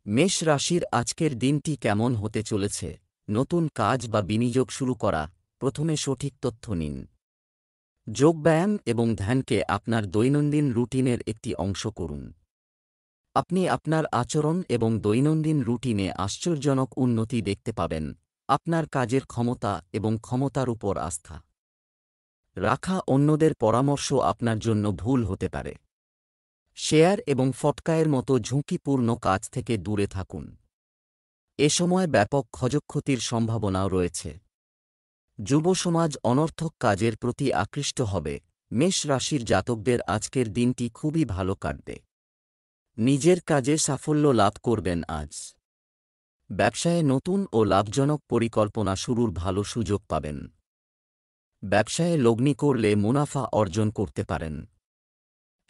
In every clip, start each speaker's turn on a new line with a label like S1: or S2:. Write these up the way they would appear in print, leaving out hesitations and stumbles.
S1: মেষ রাশির আজকের দিনটি কেমন হতে চলেছে? নতুন কাজ বা বিনিয়োগ শুরু করা, প্রথমে সঠিক তথ্য নিন। যোগব্যায়াম এবং ধ্যানকে আপনার দৈনন্দিন রুটিনের একটি অংশ করুন। আপনি আপনার আচরণ এবং দৈনন্দিন রুটিনে আশ্চর্যজনক উন্নতি দেখতে পাবেন। আপনার কাজের ক্ষমতা এবং ক্ষমতার উপর আস্থা রাখা অন্যদের পরামর্শ আপনার জন্য ভুল হতে পারে। শেয়ার এবং ফটকায়ের মতো ঝুঁকিপূর্ণ কাজ থেকে দূরে থাকুন। এ সময় ব্যাপক ক্ষয়ক্ষতির সম্ভাবনাও রয়েছে। যুব সমাজ অনর্থক কাজের প্রতি আকৃষ্ট হবে। মেষ রাশির জাতকদের আজকের দিনটি খুবই ভালো কাটবে। নিজের কাজে সাফল্য লাভ করবেন আজ। ব্যবসায়ে নতুন ও লাভজনক পরিকল্পনা শুরুর ভালো সুযোগ পাবেন। ব্যবসায়ে লগ্নি করলে মুনাফা অর্জন করতে পারেন।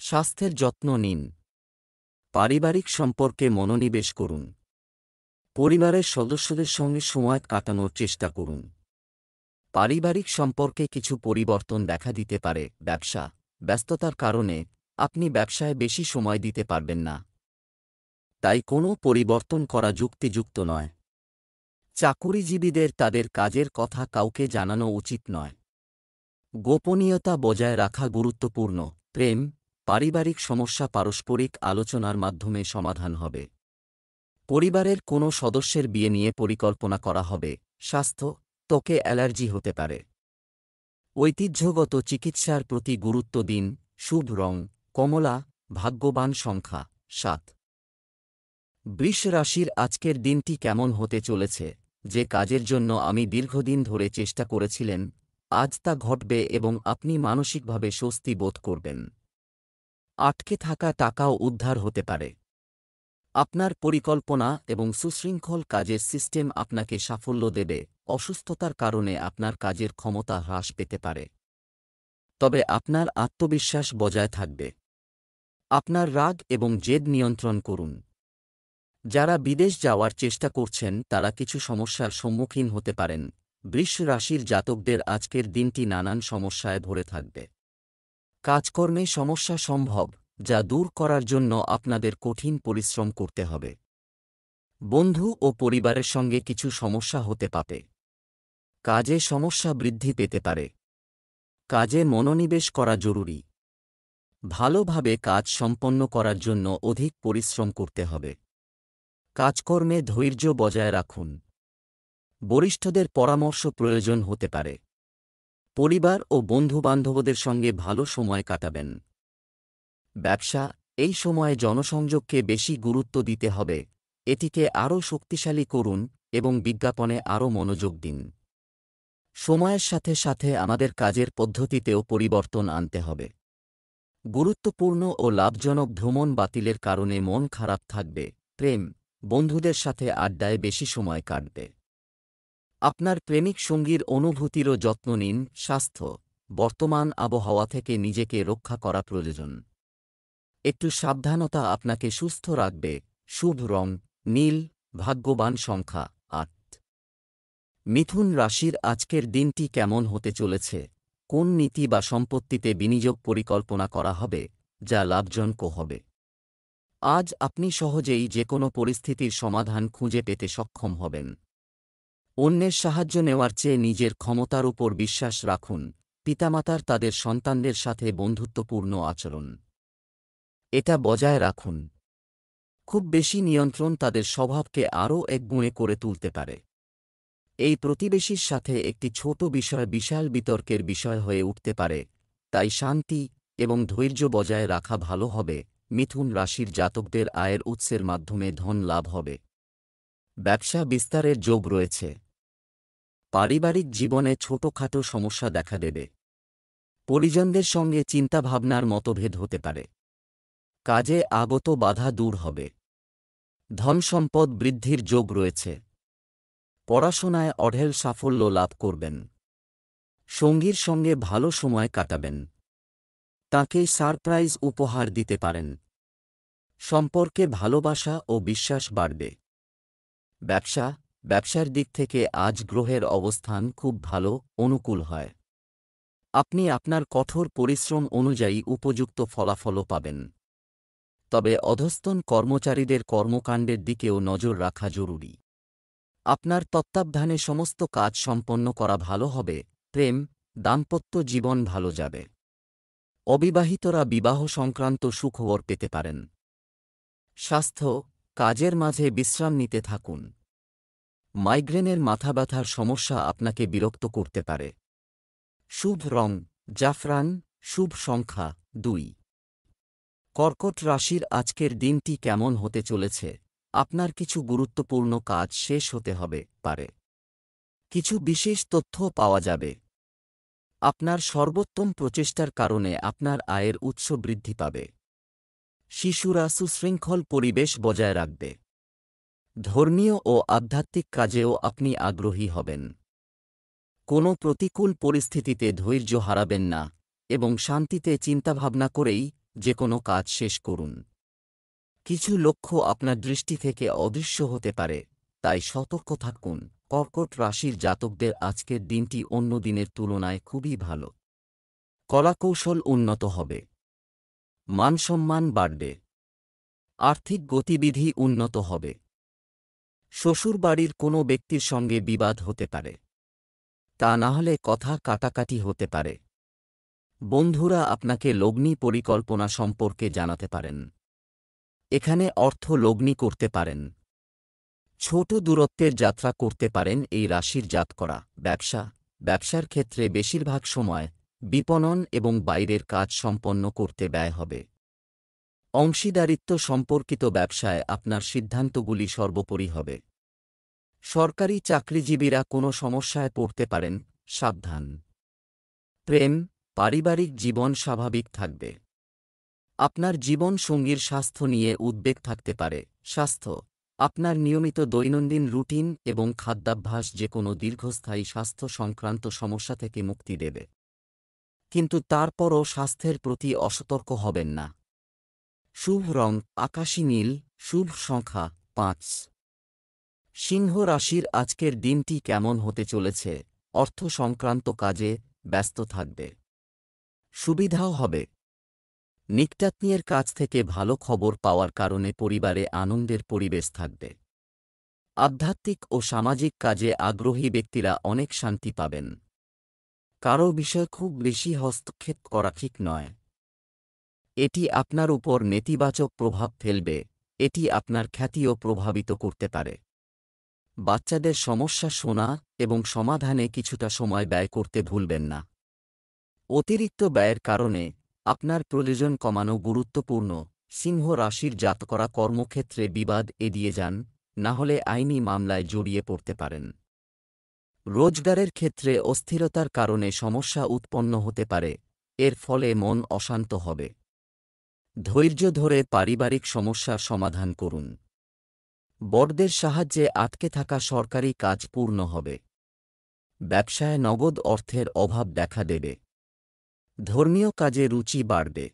S1: স্বাস্থ্যের যত্ন নিন। পারিবারিক সম্পর্কে মনোনিবেশ করুন। পরিবারের সদস্যদের সঙ্গে সময় কাটানোর চেষ্টা করুন। পারিবারিক সম্পর্কে কিছু পরিবর্তন দেখা দিতে পারে। ব্যস্ততার কারণে আপনি ব্যবসায় বেশি সময় দিতে পারবেন না, তাই কোনো পরিবর্তন করা যুক্তিযুক্ত নয়। চাকুরিজীবীদের তাদের কাজের কথা কাউকে জানানো উচিত নয়। গোপনীয়তা বজায় রাখা গুরুত্বপূর্ণ। প্রেম, পারিবারিক সমস্যা পারস্পরিক আলোচনার মাধ্যমে সমাধান হবে। পরিবারের কোনো সদস্যের বিয়ে নিয়ে পরিকল্পনা করা হবে। স্বাস্থ্য, ত্বকে অ্যালার্জি হতে পারে। ঐতিহ্যগত চিকিৎসার প্রতি গুরুত্ব দিন। শুভ রং কমলা। ভাগ্যবান সংখ্যা ৭। বৃষ রাশির আজকের দিনটি কেমন হতে চলেছে? যে কাজের জন্য আমি দীর্ঘদিন ধরে চেষ্টা করেছিলেন, আজ তা ঘটবে এবং আপনি মানসিকভাবে স্বস্তি বোধ করবেন। আটকে থাকা টাকাও উদ্ধার হতে পারে। আপনার পরিকল্পনা এবং সুশৃঙ্খল কাজের সিস্টেম আপনাকে সাফল্য দেবে। অসুস্থতার কারণে আপনার কাজের ক্ষমতা হ্রাস পেতে পারে, তবে আপনার আত্মবিশ্বাস বজায় থাকবে। আপনার রাগ এবং জেদ নিয়ন্ত্রণ করুন। যারা বিদেশ যাওয়ার চেষ্টা করছেন তারা কিছু সমস্যার সম্মুখীন হতে পারেন। বৃষ রাশির জাতকদের আজকের দিনটি নানান সমস্যায় ভরে থাকবে। কাজকর্মে সমস্যা সম্ভব, যা দূর করার জন্য আপনাদের কঠিন পরিশ্রম করতে হবে। বন্ধু ও পরিবারের সঙ্গে কিছু সমস্যা হতে পারে। কাজে সমস্যা বৃদ্ধি পেতে পারে। কাজে মনোনিবেশ করা জরুরি। ভালোভাবে কাজ সম্পন্ন করার জন্য অধিক পরিশ্রম করতে হবে। কাজকর্মে ধৈর্য বজায় রাখুন। বরিষ্ঠদের পরামর্শ প্রয়োজন হতে পারে। পরিবার ও বন্ধুবান্ধবদের সঙ্গে ভালো সময় কাটাবেন। ব্যবসা, এই সময়ে জনসংযোগকে বেশি গুরুত্ব দিতে হবে। এটিকে আরও শক্তিশালী করুন এবং বিজ্ঞাপনে আরও মনোযোগ দিন। সময়ের সাথে সাথে আমাদের কাজের পদ্ধতিতেও পরিবর্তন আনতে হবে। গুরুত্বপূর্ণ ও লাভজনক ভ্রমণ বাতিলের কারণে মন খারাপ থাকবে। প্রেম, বন্ধুদের সাথে আড্ডায় বেশি সময় কাটবে। আপনার প্রেমিক সঙ্গীর অনুভূতিরও যত্ন নিন। স্বাস্থ্য, বর্তমান আবহাওয়া থেকে নিজেকে রক্ষা করা প্রয়োজন। একটু সাবধানতা আপনাকে সুস্থ রাখবে। শুভ রং নীল। ভাগ্যবান সংখ্যা ৮। মিথুন রাশির আজকের দিনটি কেমন হতে চলেছে? কোন নীতি বা সম্পত্তিতে বিনিয়োগ পরিকল্পনা করা হবে, যা লাভজনক হবে? আজ আপনি সহজেই যে কোনো পরিস্থিতির সমাধান খুঁজে পেতে সক্ষম হবেন। অন্যের সাহায্য নেওয়ার চেয়ে নিজের ক্ষমতার উপর বিশ্বাস রাখুন। পিতামাতার তাদের সন্তানদের সাথে বন্ধুত্বপূর্ণ আচরণ, এটা বজায় রাখুন। খুব বেশি নিয়ন্ত্রণ তাদের স্বভাবকে আরও একগুঁয়ে করে তুলতে পারে। এই প্রতিবেশীর সাথে একটি ছোট বিষয় বিশাল বিতর্কের বিষয় হয়ে উঠতে পারে, তাই শান্তি এবং ধৈর্য বজায় রাখা ভালো হবে। মিথুন রাশির জাতকদের আয়ের উৎসের মাধ্যমে ধন লাভ হবে। ব্যবসা বিস্তারের যোগ রয়েছে। পারিবারিক জীবনে ছোটখাটো সমস্যা দেখা দেবে। পরিজনদের সঙ্গে চিন্তাভাবনার মতভেদ হতে পারে। কাজে আগত বাধা দূর হবে। ধনসম্পদ বৃদ্ধির যোগ রয়েছে। পড়াশোনায় অঢেল সাফল্য লাভ করবেন। সঙ্গীর সঙ্গে ভালো সময় কাটাবেন। তাকে সারপ্রাইজ উপহার দিতে পারেন। সম্পর্কে ভালোবাসা ও বিশ্বাস বাড়বে। ব্যবসার দিক থেকে আজ গ্রহের অবস্থান খুব ভালো, অনুকূল হয়। আপনি আপনার কঠোর পরিশ্রম অনুযায়ী উপযুক্ত ফলাফলও পাবেন। তবে অধস্তন কর্মচারীদের কর্মকাণ্ডের দিকেও নজর রাখা জরুরি। আপনার তত্ত্বাবধানে সমস্ত কাজ সম্পন্ন করা ভালো হবে। প্রেম, দাম্পত্য জীবন ভালো যাবে। অবিবাহিতরা বিবাহ সংক্রান্ত সুখবর পেতে পারেন। স্বাস্থ্য, কাজের মাঝে বিশ্রাম নিতে থাকুন। মাইগ্রেনের মাথা ব্যথার সমস্যা আপনাকে বিরক্ত করতে পারে। শুভ রং জাফরান, শুভ সংখ্যা 2। কর্কট রাশির আজকের দিনটি কেমন হতে চলেছে? আপনার কিছু গুরুত্বপূর্ণ কাজ শেষ হতে হবে পারে। কিছু বিশেষ তথ্য পাওয়া যাবে। আপনার সর্বোত্তম প্রচেষ্টার কারণে আপনার আয়ের উৎস বৃদ্ধি পাবে। শিশুরা সুশৃঙ্খল পরিবেশ বজায় রাখবে। ধর্মীয় ও আধ্যাত্মিক কাজেও আপনি আগ্রহী হবেন। কোনো প্রতিকূল পরিস্থিতিতে ধৈর্য হারাবেন না এবং শান্তিতে চিন্তাভাবনা করেই যে কোনো কাজ শেষ করুন। কিছু লক্ষ্য আপনার দৃষ্টি থেকে অদৃশ্য হতে পারে, তাই সতর্ক থাকুন। কর্কট রাশির জাতকদের আজকের দিনটি অন্য দিনের তুলনায় খুবই ভালো। কলাকৌশল উন্নত হবে। মানসম্মান বাড়বে। আর্থিক গতিবিধি উন্নত হবে। শ্বশুরবাড়ির কোনো ব্যক্তির সঙ্গে বিবাদ হতে পারে, তা না হলে কথা কাটাকাটি হতে পারে। বন্ধুরা আপনাকে লগ্নি পরিকল্পনা সম্পর্কে জানাতে পারেন। এখানে অর্থ লগ্নি করতে পারেন। ছোট দূরত্বের যাত্রা করতে পারেন এই রাশির জাতকরা। ব্যবসার ক্ষেত্রে বেশিরভাগ সময় বিপণন এবং বাইরের কাজ সম্পন্ন করতে ব্যয় হবে। অংশীদারিত্ব সম্পর্কিত ব্যবসায় আপনার সিদ্ধান্তগুলি সর্বোপরি হবে। সরকারি চাকরিজীবীরা কোনো সমস্যায় পড়তে পারেন, সাবধান। প্রেম, পারিবারিক জীবন স্বাভাবিক থাকবে। আপনার জীবন সঙ্গীর স্বাস্থ্য নিয়ে উদ্বেগ থাকতে পারে। স্বাস্থ্য, আপনার নিয়মিত দৈনন্দিন রুটিন এবং খাদ্যাভ্যাস যে কোনো দীর্ঘস্থায়ী স্বাস্থ্য সংক্রান্ত সমস্যা থেকে মুক্তি দেবে, কিন্তু তারপরও স্বাস্থ্যের প্রতি অসতর্ক হবেন না। শুভ রং আকাশী নীল, শুভ সংখ্যা 5। সিংহ রাশির আজকের দিনটি কেমন হতে চলেছে? অর্থ সংক্রান্ত কাজে ব্যস্ত থাকবে। সুবিধাও হবে। নিকটাত্মীয়ের কাছ থেকে ভালো খবর পাওয়ার কারণে পরিবারে আনন্দের পরিবেশ থাকবে। আধ্যাত্মিক ও সামাজিক কাজে আগ্রহী ব্যক্তিরা অনেক শান্তি পাবেন। কারো বিষয় খুব বেশি হস্তক্ষেপ করা ঠিক নয়। এটি আপনার উপর নেতিবাচক প্রভাব ফেলবে। এটি আপনার খ্যাতিও প্রভাবিত করতে পারে। বাচ্চাদের সমস্যা শোনা এবং সমাধানে কিছুটা সময় ব্যয় করতে ভুলবেন না। অতিরিক্ত ব্যয়ের কারণে আপনার প্রয়োজন কমানো গুরুত্বপূর্ণ। সিংহ রাশির জাতকরা কর্মক্ষেত্রে বিবাদ এড়িয়ে যান, না হলে আইনি মামলায় জড়িয়ে পড়তে পারেন। রোজগারের ক্ষেত্রে অস্থিরতার কারণে সমস্যা উৎপন্ন হতে পারে, এর ফলে মন অশান্ত হবে। ধৈর্য ধরে পারিবারিক সমস্যার সমাধান করুন। বড়দের সাহায্যে আটকে থাকা সরকারি কাজ পূর্ণ হবে। ব্যবসায় নগদ অর্থের অভাব দেখা দেবে। ধর্মীয় কাজে রুচি বাড়বে।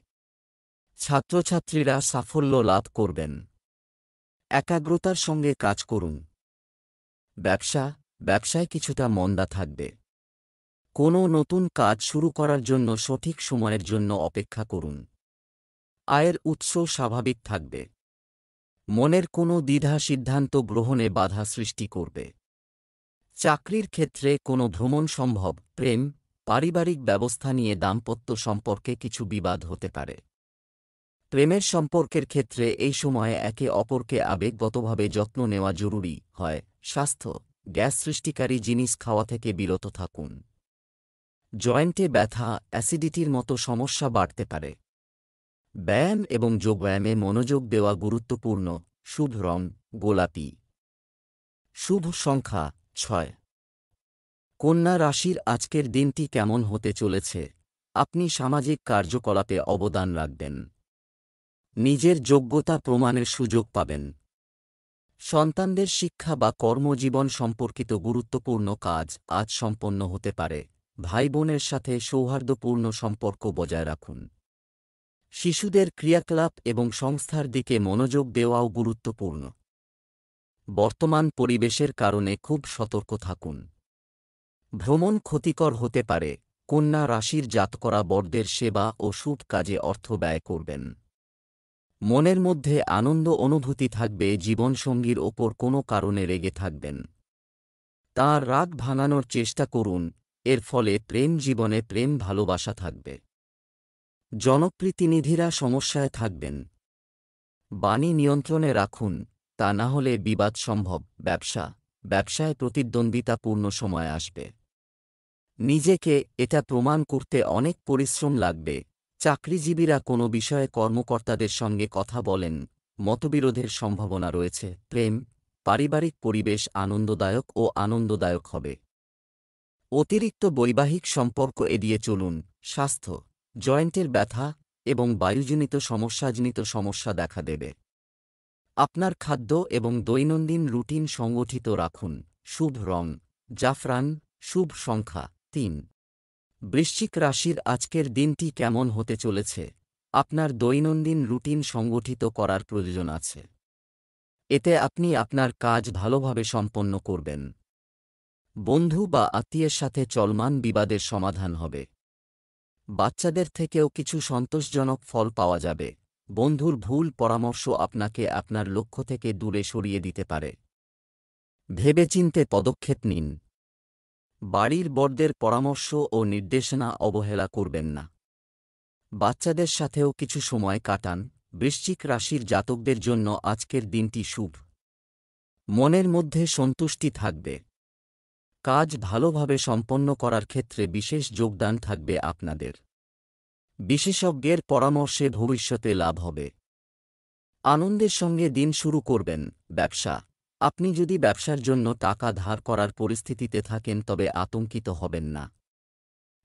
S1: ছাত্রছাত্রীরা সাফল্য লাভ করবেন। একাগ্রতার সঙ্গে কাজ করুন। ব্যবসায় কিছুটা মন্দা থাকবে। কোনো নতুন কাজ শুরু করার জন্য সঠিক সময়ের জন্য অপেক্ষা করুন। আয়ের উৎস স্বাভাবিক থাকবে। মনের কোনো দ্বিধা সিদ্ধান্ত গ্রহণে বাধা সৃষ্টি করবে। চাকরির ক্ষেত্রে কোনো ভ্রমণ সম্ভব। প্রেম, পারিবারিক ব্যবস্থা নিয়ে দাম্পত্য সম্পর্কে কিছু বিবাদ হতে পারে। প্রেমের সম্পর্কের ক্ষেত্রে এই সময়ে একে অপরকে আবেগগতভাবে যত্ন নেওয়া জরুরি হয়। স্বাস্থ্য, গ্যাস সৃষ্টিকারী জিনিস খাওয়া থেকে বিরত থাকুন। জয়েন্টে ব্যথা, অ্যাসিডিটির মতো সমস্যা বাড়তে পারে। ব্যায়াম এবং যোগব্যায়ামে মনোযোগ দেওয়া গুরুত্বপূর্ণ। শুভ রং গোলাপি। শুভ সংখ্যা 6। কন্যা রাশির আজকের দিনটি কেমন হতে চলেছে? আপনি সামাজিক কার্যকলাপে অবদান রাখবেন। নিজের যোগ্যতা প্রমাণের সুযোগ পাবেন। সন্তানদের শিক্ষা বা কর্মজীবন সম্পর্কিত গুরুত্বপূর্ণ কাজ আজ সম্পন্ন হতে পারে। ভাই বোনের সাথে সৌহার্দ্যপূর্ণ সম্পর্ক বজায় রাখুন। শিশুদের ক্রিয়াকলাপ এবং সংস্থার দিকে মনোযোগ দেওয়াও গুরুত্বপূর্ণ। বর্তমান পরিবেশের কারণে খুব সতর্ক থাকুন। ভ্রমণ ক্ষতিকর হতে পারে। কন্যা রাশির জাতকরা বড়দের সেবা ও শুভ কাজে অর্থ ব্যয় করবেন। মনের মধ্যে আনন্দ অনুভূতি থাকবে, জীবনসঙ্গীর ওপর কোনো কারণে রেগে থাকবেন। তাঁর রাগ ভাঙানোর চেষ্টা করুন, এর ফলে প্রেম জীবনে প্রেম ভালোবাসা থাকবে। জনপ্রতিনিধিরা সমস্যায় থাকবেন। বাণী নিয়ন্ত্রণে রাখুন, তা না হলে বিবাদ সম্ভব। ব্যবসায় প্রতিদ্বন্দ্বিতাপূর্ণ সময় আসবে। নিজেকে এটা প্রমাণ করতে অনেক পরিশ্রম লাগবে। চাকরিজীবীরা কোনো বিষয়ে কর্মকর্তাদের সঙ্গে কথা বলেন, মতবিরোধের সম্ভাবনা রয়েছে। পারিবারিক পরিবেশ আনন্দদায়ক হবে। অতিরিক্ত বৈবাহিক সম্পর্ক এড়িয়ে চলুন। স্বাস্থ্য, জয়েন্টের ব্যথা এবং বায়ুজনিত সমস্যা দেখা দেবে। আপনার খাদ্য এবং দৈনন্দিন রুটিন সংগঠিত রাখুন। শুভ রং জাফরান, শুভ সংখ্যা ৩। বৃশ্চিক রাশির আজকের দিনটি কেমন হতে চলেছে? আপনার দৈনন্দিন রুটিন সংগঠিত করার প্রয়োজন আছে। এতে আপনি আপনার কাজ ভালোভাবে সম্পন্ন করবেন। বন্ধু বা আত্মীয়ের সাথে চলমান বিবাদের সমাধান হবে। বাচ্চাদের থেকেও কিছু সন্তোষজনক ফল পাওয়া যাবে। বন্ধুর ভুল পরামর্শ আপনাকে আপনার লক্ষ্য থেকে দূরে সরিয়ে দিতে পারে। ভেবেচিন্তে পদক্ষেপ নিন। বাড়ির বড়দের পরামর্শ ও নির্দেশনা অবহেলা করবেন না। বাচ্চাদের সাথেও কিছু সময় কাটান। বৃশ্চিক রাশির জাতকদের জন্য আজকের দিনটি শুভ। মনের মধ্যে সন্তুষ্টি থাকবে। কাজ ভালোভাবে সম্পন্ন করার ক্ষেত্রে বিশেষ যোগদান থাকবে আপনাদের। বিশেষজ্ঞের পরামর্শে ভবিষ্যতে লাভ হবে। আনন্দের সঙ্গে দিন শুরু করবেন। আপনি যদি ব্যবসার জন্য টাকা ধার করার পরিস্থিতিতে থাকেন তবে আতঙ্কিত হবেন না।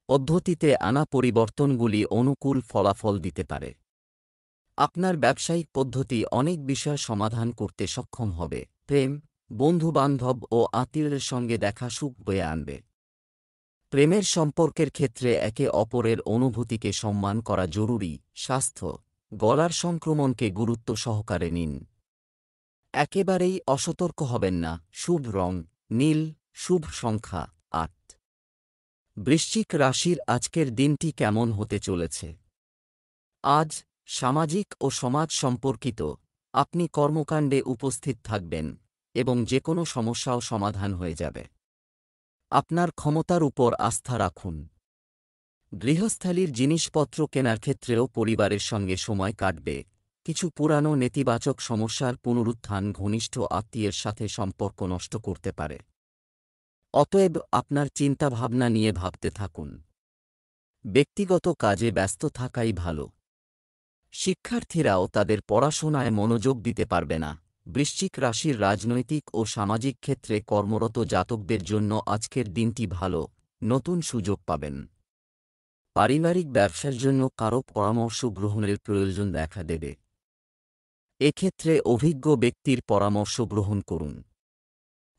S1: পদ্ধতিতে আনা পরিবর্তনগুলি অনুকূল ফলাফল দিতে পারে। আপনার ব্যবসায়িক পদ্ধতি অনেক বিষয় সমাধান করতে সক্ষম হবে। বন্ধুবান্ধব ও আত্মীয়দের সঙ্গে দেখা সুখ বয়ে আনবে। প্রেমের সম্পর্কের ক্ষেত্রে একে অপরের অনুভূতিকে সম্মান করা জরুরি। স্বাস্থ্য, গলার সংক্রমণকে গুরুত্ব সহকারে নিন। একেবারেই অসতর্ক হবেন না। শুভ রং নীল, শুভ সংখ্যা ৮। বৃশ্চিক রাশির আজকের দিনটি কেমন হতে চলেছে? আজ সামাজিক ও সমাজ সম্পর্কিত আপনি কর্মকাণ্ডে উপস্থিত থাকবেন এবং যে কোনো সমস্যাও সমাধান হয়ে যাবে। আপনার ক্ষমতার উপর আস্থা রাখুন। গৃহস্থালির জিনিসপত্র কেনার ক্ষেত্রেও পরিবারের সঙ্গে সময় কাটবে। কিছু পুরানো নেতিবাচক সমস্যার পুনরুত্থান ঘনিষ্ঠ আত্মীয়ের সাথে সম্পর্ক নষ্ট করতে পারে। অতএব আপনার চিন্তাভাবনা নিয়ে ভাবতে থাকুন। ব্যক্তিগত কাজে ব্যস্ত থাকাই ভালো। শিক্ষার্থীরাও তাদের পড়াশোনায় মনোযোগ দিতে পারবে না। বৃশ্চিক রাশির রাজনৈতিক ও সামাজিক ক্ষেত্রে কর্মরত জাতকদের জন্য আজকের দিনটি ভালো, নতুন সুযোগ পাবেন। পারিবারিক ব্যবসার জন্য কারো পরামর্শ গ্রহণের প্রয়োজন দেখা দেবে। এক্ষেত্রে অভিজ্ঞ ব্যক্তির পরামর্শ গ্রহণ করুন।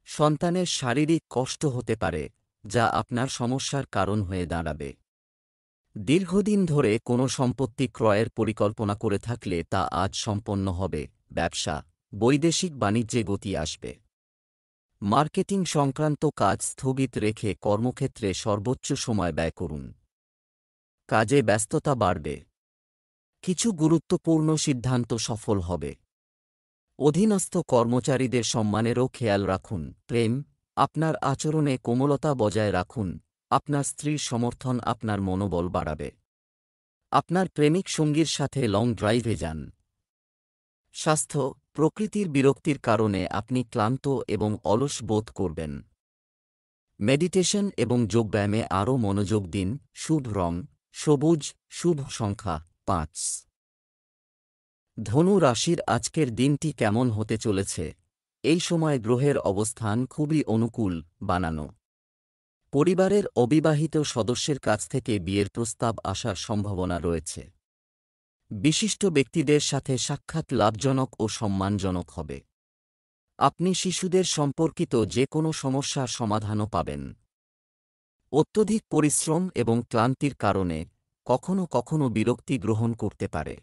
S1: সন্তানের শারীরিক কষ্ট হতে পারে, যা আপনার সমস্যার কারণ হয়ে দাঁড়াবে। দীর্ঘদিন ধরে কোনো সম্পত্তি ক্রয়ের পরিকল্পনা করে থাকলে তা আজ সম্পন্ন হবে। বৈদেশিক বাণিজ্যে গতি আসবে। মার্কেটিং সংক্রান্ত কাজ স্থগিত রেখে কর্মক্ষেত্রে সর্বোচ্চ সময় ব্যয় করুন। কাজে ব্যস্ততা বাড়বে। কিছু গুরুত্বপূর্ণ সিদ্ধান্ত সফল হবে। অধীনস্থ কর্মচারীদের সম্মানেরও খেয়াল রাখুন। আপনার আচরণে কোমলতা বজায় রাখুন। আপনার স্ত্রীর সমর্থন আপনার মনোবল বাড়াবে। আপনার প্রেমিক সঙ্গীর সাথে লং ড্রাইভে যান। স্বাস্থ্য, প্রকৃতির বিরক্তির কারণে আপনি ক্লান্ত এবং অলস বোধ করবেন। মেডিটেশন এবং যোগব্যায়ামে আরও মনোযোগ দিন। শুভ রং সবুজ, শুভ সংখ্যা ৫। ধনু রাশির আজকের দিনটি কেমন হতে চলেছে? এই সময় গ্রহের অবস্থান খুবই অনুকূল বানানো। পরিবারের অবিবাহিত সদস্যের কাছ থেকে বিয়ের প্রস্তাব আসার সম্ভাবনা রয়েছে। বিশিষ্ট ব্যক্তিদের সাথে সাক্ষাৎ লাভজনক ও সম্মানজনক হবে। আপনি শিশুদের সম্পর্কিত যে কোনো সমস্যার সমাধানও পাবেন। অত্যধিক পরিশ্রম এবং ক্লান্তির কারণে কখনো কখনো বিরক্তি গ্রহণ করতে পারে।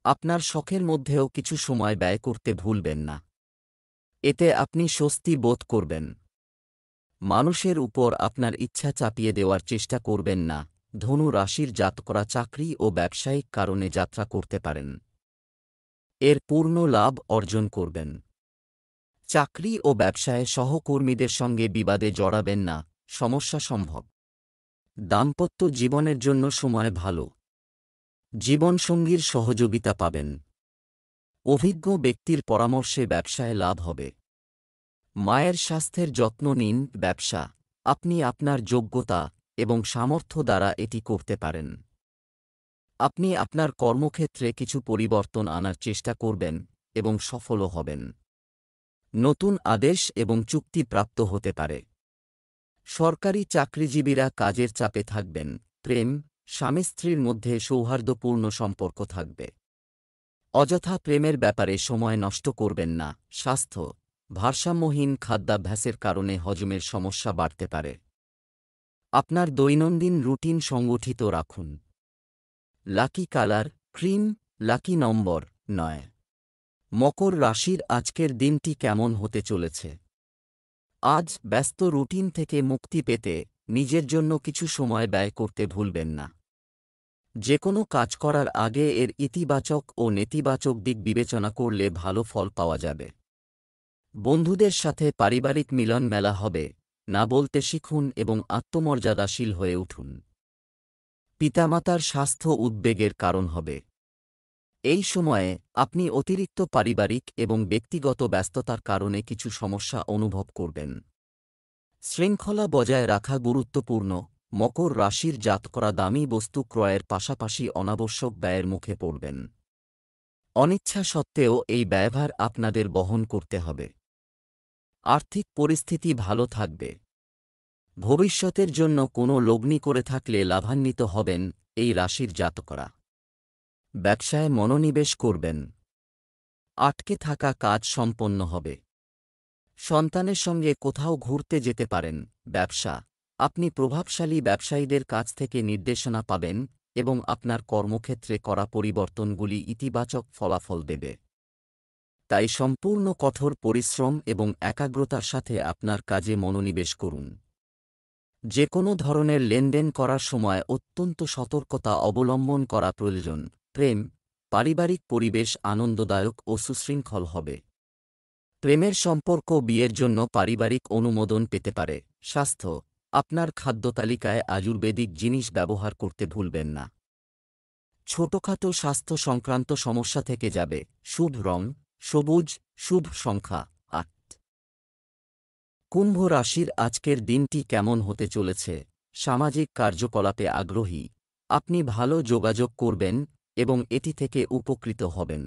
S1: আপনার শখের মধ্যেও কিছু সময় ব্যয় করতে ভুলবেন না। এতে আপনি স্বস্তি বোধ করবেন। মানুষের উপর আপনার ইচ্ছা চাপিয়ে দেওয়ার চেষ্টা করবেন না। ধনু রাশির জাতকরা চাকরি ও ব্যবসায়িক কারণে যাত্রা করতে পারেন। এর পূর্ণ লাভ অর্জন করবেন। চাকরি ও ব্যবসায় সহকর্মীদের সঙ্গে বিবাদে জড়াবেন না, সমস্যা সম্ভব। দাম্পত্য জীবনের জন্য সময় ভালো। জীবনসঙ্গীর সহযোগিতা পাবেন। অভিজ্ঞ ব্যক্তির পরামর্শে ব্যবসায় লাভ হবে। মায়ের স্বাস্থ্যের যত্ন নিন। ব্যবসা, আপনি আপনার যোগ্যতা এবং সামর্থ্য দ্বারা এটি করতে পারেন। আপনি আপনার কর্মক্ষেত্রে কিছু পরিবর্তন আনার চেষ্টা করবেন এবং সফলও হবেন। নতুন আদেশ এবং চুক্তি প্রাপ্ত হতে পারে। সরকারি চাকরিজীবীরা কাজের চাপে থাকবেন। প্রেম, স্বামী স্ত্রীর মধ্যে সৌহার্দ্যপূর্ণ সম্পর্ক থাকবে। অযথা প্রেমের ব্যাপারে সময় নষ্ট করবেন না। স্বাস্থ্য, ভারসাম্যহীন খাদ্যাভ্যাসের কারণে হজমের সমস্যা বাড়তে পারে। আপনার দৈনন্দিন রুটিন সংগঠিত রাখুন। লাকি কালার ক্রিম, লাকি নম্বর 9। মকর রাশির আজকের দিনটি কেমন হতে চলেছে? আজ ব্যস্ত রুটিন থেকে মুক্তি পেতে নিজের জন্য কিছু সময় ব্যয় করতে ভুলবেন না। যে কোনো কাজ করার আগে এর ইতিবাচক ও নেতিবাচক দিক বিবেচনা করলে ভালো ফল পাওয়া যাবে। বন্ধুদের সাথে পারিবারিক মিলন মেলা হবে। না বলতে শিখুন এবং আত্মমর্যাদাশীল হয়ে উঠুন। পিতামাতার স্বাস্থ্য উদ্বেগের কারণ হবে। এই সময়ে আপনি অতিরিক্ত পারিবারিক এবং ব্যক্তিগত ব্যস্ততার কারণে কিছু সমস্যা অনুভব করবেন। শৃঙ্খলা বজায় রাখা গুরুত্বপূর্ণ। মকর রাশির জাতকরা দামি বস্তু ক্রয়ের পাশাপাশি অনাবশ্যক ব্যয়ের মুখে পড়বেন। অনিচ্ছা সত্ত্বেও এই ব্যয়ভার আপনাদের বহন করতে হবে। আর্থিক পরিস্থিতি ভালো থাকবে। ভবিষ্যতের জন্য কোনো লগ্নি করে থাকলে লাভান্বিত হবেন এই রাশির জাতকরা। ব্যবসায় মনোনিবেশ করবেন। আটকে থাকা কাজ সম্পন্ন হবে। সন্তানের সঙ্গে কোথাও ঘুরতে যেতে পারেন। ব্যবসা, আপনি প্রভাবশালী ব্যবসায়ীদের কাছ থেকে নির্দেশনা পাবেন এবং আপনার কর্মক্ষেত্রে করা পরিবর্তনগুলি ইতিবাচক ফলাফল দেবে। তাই সম্পূর্ণ কঠোর পরিশ্রম এবং একাগ্রতার সাথে আপনার কাজে মনোনিবেশ করুন। যে কোনো ধরনের লেনদেন করার সময় অত্যন্ত সতর্কতা অবলম্বন করা প্রয়োজন। প্রেম, পারিবারিক পরিবেশ আনন্দদায়ক ও সুশৃঙ্খল হবে। প্রেমের সম্পর্ক বিয়ের জন্য পারিবারিক অনুমোদন পেতে পারে। স্বাস্থ্য, আপনার খাদ্যতালিকায় আয়ুর্বেদিক জিনিস ব্যবহার করতে ভুলবেন না। ছোটখাটো স্বাস্থ্য সংক্রান্ত সমস্যা থেকে যাবে। শুভ রং সবুজ, শুভ সংখ্যা 8। কুম্ভ রাশির আজকের দিনটি কেমন হতে চলেছে? সামাজিক কার্যকলাপে আগ্রহী। আপনি ভালো যোগাযোগ করবেন এবং এটি থেকে উপকৃত হবেন।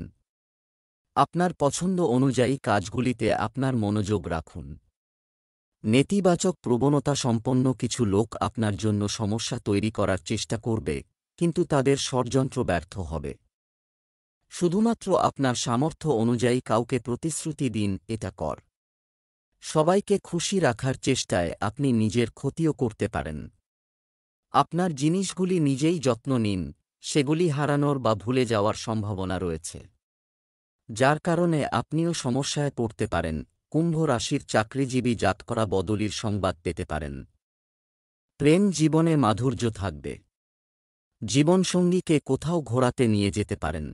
S1: আপনার পছন্দ অনুযায়ী কাজগুলিতে আপনার মনোযোগ রাখুন। নেতিবাচক প্রবণতা সম্পন্ন কিছু লোক আপনার জন্য সমস্যা তৈরি করার চেষ্টা করবে, কিন্তু তাদের ষড়যন্ত্র ব্যর্থ হবে। শুধুমাত্র আপনার সামর্থ্য অনুযায়ী কাউকে প্রতিশ্রুতি দিন, এটা কর। সবাইকে খুশি রাখার চেষ্টায় আপনি নিজের ক্ষতিও করতে পারেন। আপনার জিনিসগুলি নিজেই যত্ন নিন, সেগুলি হারানোর বা ভুলে যাওয়ার সম্ভাবনা রয়েছে, যার কারণে আপনিও সমস্যায় পড়তে পারেন। কুম্ভ রাশির চাকরিজীবী জাতকরা বদলির সংবাদ পেতে পারেন। প্রেম জীবনে মাধুর্য থাকবে। জীবনসঙ্গীকে কোথাও ঘোরাতে নিয়ে যেতে পারেন।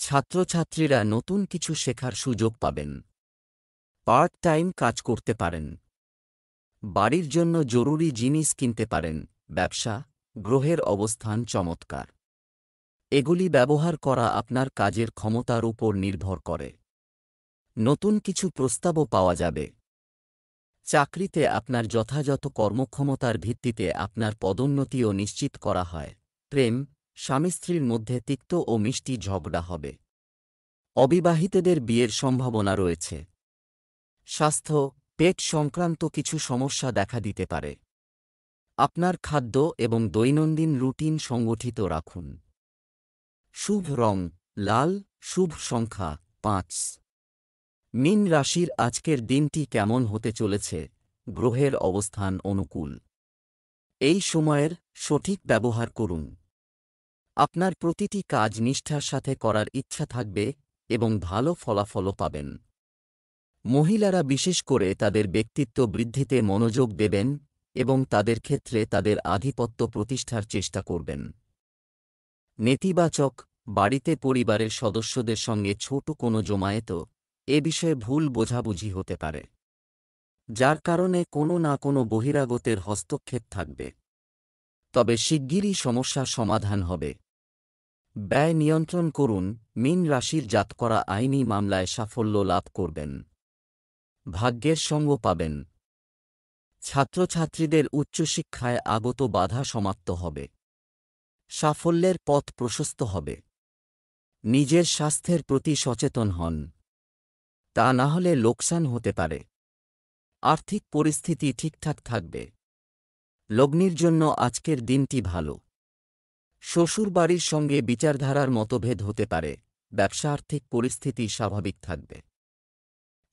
S1: ছাত্রছাত্রীরা নতুন কিছু শেখার সুযোগ পাবেন। পার্ট টাইম কাজ করতে পারেন। বাড়ির জন্য জরুরি জিনিস কিনতে পারেন। ব্যবসা, গ্রহের অবস্থান চমৎকার। এগুলি ব্যবহার করা আপনার কাজের ক্ষমতার উপর নির্ভর করে। নতুন কিছু প্রস্তাবও পাওয়া যাবে। চাকরিতে আপনার যথাযথ কর্মক্ষমতার ভিত্তিতে আপনার পদোন্নতিও নিশ্চিত করা হয়। প্রেম, স্বামী স্ত্রীর মধ্যে তিক্ত ও মিষ্টি ঝগড়া হবে। অবিবাহিতদের বিয়ের সম্ভাবনা রয়েছে। স্বাস্থ্য, পেট সংক্রান্ত কিছু সমস্যা দেখা দিতে পারে। আপনার খাদ্য এবং দৈনন্দিন রুটিন সংগঠিত রাখুন। শুভ রং লাল, শুভ সংখ্যা 5। মীন রাশির আজকের দিনটি কেমন হতে চলেছে? গ্রহের অবস্থান অনুকূল। এই সময়ের সঠিক ব্যবহার করুন। আপনার প্রতিটি কাজ নিষ্ঠার সাথে করার ইচ্ছা থাকবে এবং ভালো ফলাফলও পাবেন। মহিলারা বিশেষ করে তাদের ব্যক্তিত্ব বৃদ্ধিতে মনোযোগ দেবেন এবং তাদের ক্ষেত্রে তাদের আধিপত্য প্রতিষ্ঠার চেষ্টা করবেন। নেতিবাচক বাড়িতে পরিবারের সদস্যদের সঙ্গে ছোট কোনো জমায়েত এ বিষয়ে ভুল বোঝাবুঝি হতে পারে, যার কারণে কোনো না কোনো বহিরাগতের হস্তক্ষেপ থাকবে। তবে শিগগিরই সমস্যার সমাধান হবে। ব্যয় নিয়ন্ত্রণ করুন। মীন রাশির জাতকরা আইনি মামলায় সাফল্য লাভ করবেন। ভাগ্যের সঙ্গ পাবেন। ছাত্রছাত্রীদের উচ্চশিক্ষায় আগত বাধা সমাপ্ত হবে। সাফল্যের পথ প্রশস্ত হবে। নিজের স্বাস্থ্যের প্রতি সচেতন হন, তা না হলে লোকসান হতে পারে। আর্থিক পরিস্থিতি ঠিকঠাক থাকবে। লগ্নির জন্য আজকের দিনটি ভালো। শ্বশুরবাড়ির সঙ্গে বিচারধারার মতভেদ হতে পারে। ব্যবসা আর্থিক পরিস্থিতি স্বাভাবিক থাকবে।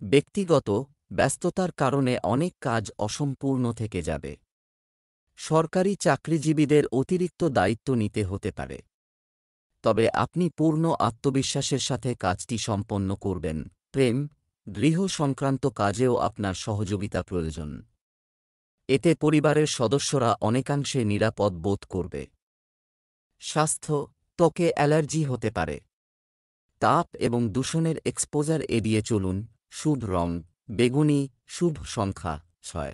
S1: ব্যক্তিগত ব্যস্ততার কারণে অনেক কাজ অসম্পূর্ণ থেকে যাবে। সরকারি চাকরিজীবীদের অতিরিক্ত দায়িত্ব নিতে হতে পারে, তবে আপনি পূর্ণ আত্মবিশ্বাসের সাথে কাজটি সম্পন্ন করবেন। প্রেম, গৃহ সংক্রান্ত কাজেও আপনার সহযোগিতা প্রয়োজন। এতে পরিবারের সদস্যরা অনেকাংশে নিরাপদ বোধ করবে। স্বাস্থ্য, ত্বকে অ্যালার্জি হতে পারে। তাপ এবং দূষণের এক্সপোজার এড়িয়ে চলুন। শুভ রং বেগুনি, শুভ সংখ্যা 6।